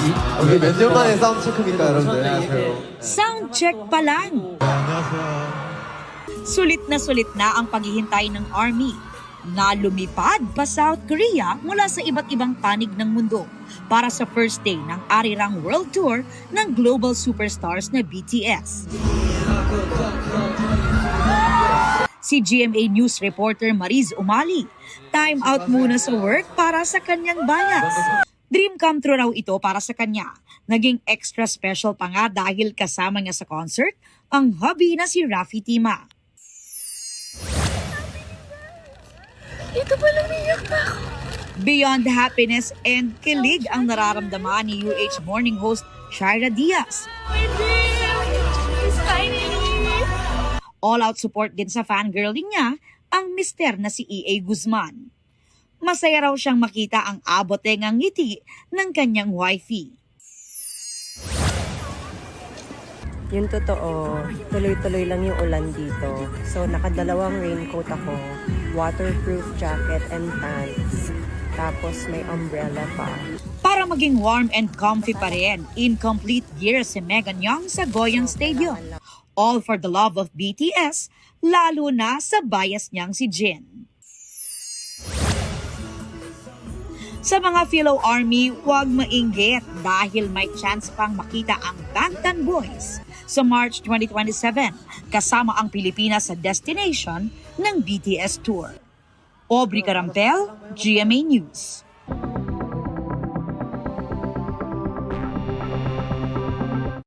오케이, 몇 년 만에 사운드 체크입니까, 여러분들? 안녕하세요. Sound check pa lang. Sulit na ang paghihintay ng ARMY na lumipad pa South Korea mula sa iba't ibang panig ng mundo para sa first day ng arirang world tour ng global superstars na BTS. Si GMA News reporter Mariz Umali, time out muna sa work para sa kanyang bias. Dream come true raw ito para sa kanya. Naging extra special pa nga dahil kasama niya sa concert ang hubby na si Rafi Tima. Ito pala, umiyak na ako. Beyond happiness and kilig ang nararamdaman ni UH Morning host Shaira Diaz. My dream is finally. All-out support din sa fangirling niya ang mister na si EA Guzman. Masaya raw siyang makita ang abotengang ngiti ng kanyang wifey. Yung totoo, tuloy-tuloy lang yung ulan dito. So, nakadalawang raincoat ako, waterproof jacket and pants. Tapos may umbrella pa. Para maging warm and comfy pa rin, in complete gear si Megan Young sa Goyang Stadium. All for the love of BTS, lalo na sa bias niyang si Jin. Sa mga fellow ARMY, huwag mainggit dahil may chance pang makita ang Bangtan Boys sa March 2027 kasama ang Pilipinas sa destination ng BTS Tour. Aubrey Carampel, GMA News.